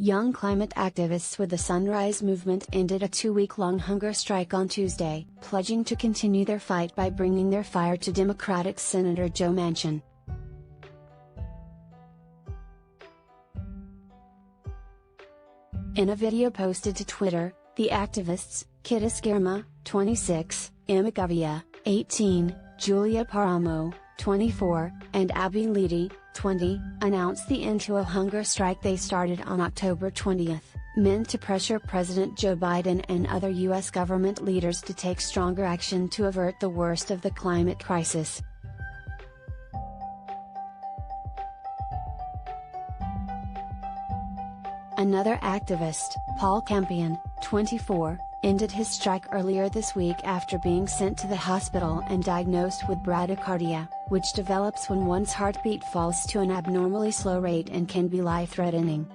Young climate activists with the Sunrise Movement ended a 2-week-long hunger strike on Tuesday, pledging to continue their fight by bringing their fire to Democratic Senator Joe Manchin. In a video posted to Twitter, the activists, Kittis Girma, 26, Imagavia, 18, Julia Paramo, 24, and Abby Leedy, 20, announced the end to a hunger strike they started on October 20, meant to pressure President Joe Biden and other U.S. government leaders to take stronger action to avert the worst of the climate crisis. Another activist, Paul Campion, 24, ended his strike earlier this week after being sent to the hospital and diagnosed with bradycardia, which develops when one's heartbeat falls to an abnormally slow rate and can be life-threatening.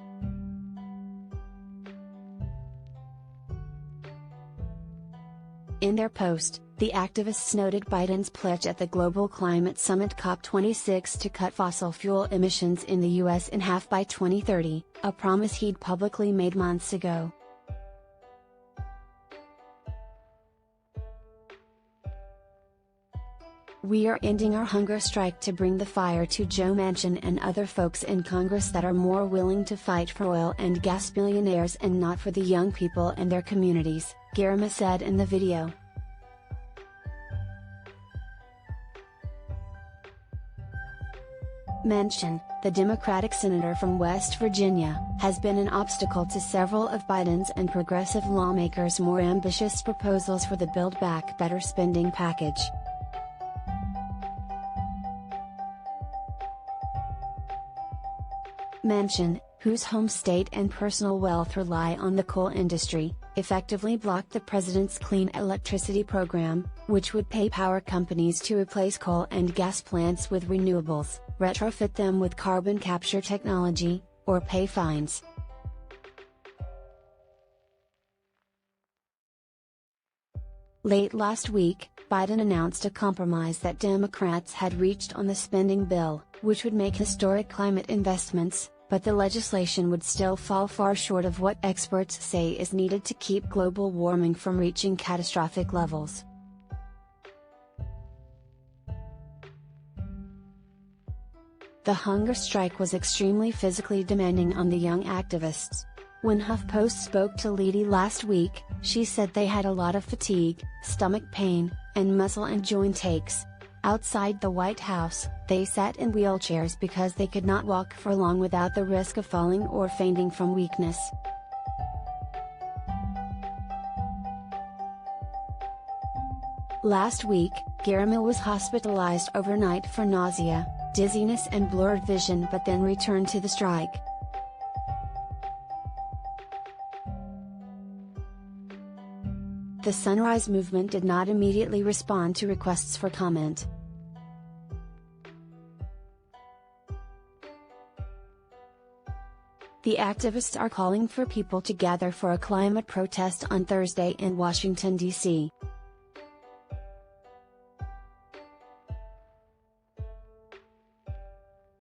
In their post, the activists noted Biden's pledge at the Global Climate Summit COP26 to cut fossil fuel emissions in the U.S. in half by 2030, a promise he'd publicly made months ago. "We are ending our hunger strike to bring the fire to Joe Manchin and other folks in Congress that are more willing to fight for oil and gas billionaires and not for the young people and their communities," Girma said in the video. Manchin, the Democratic senator from West Virginia, has been an obstacle to several of Biden's and progressive lawmakers' more ambitious proposals for the Build Back Better spending package. Manchin, whose home state and personal wealth rely on the coal industry, effectively blocked the president's clean electricity program, which would pay power companies to replace coal and gas plants with renewables, retrofit them with carbon capture technology, or pay fines. Late last week, Biden announced a compromise that Democrats had reached on the spending bill, which would make historic climate investments, but the legislation would still fall far short of what experts say is needed to keep global warming from reaching catastrophic levels. The hunger strike was extremely physically demanding on the young activists. When HuffPost spoke to Leedy last week, she said they had a lot of fatigue, stomach pain, and muscle and joint aches. Outside the White House, they sat in wheelchairs because they could not walk for long without the risk of falling or fainting from weakness. Last week, Girma was hospitalized overnight for nausea, dizziness and blurred vision but then returned to the strike. The Sunrise Movement did not immediately respond to requests for comment. The activists are calling for people to gather for a climate protest on Thursday in Washington, D.C.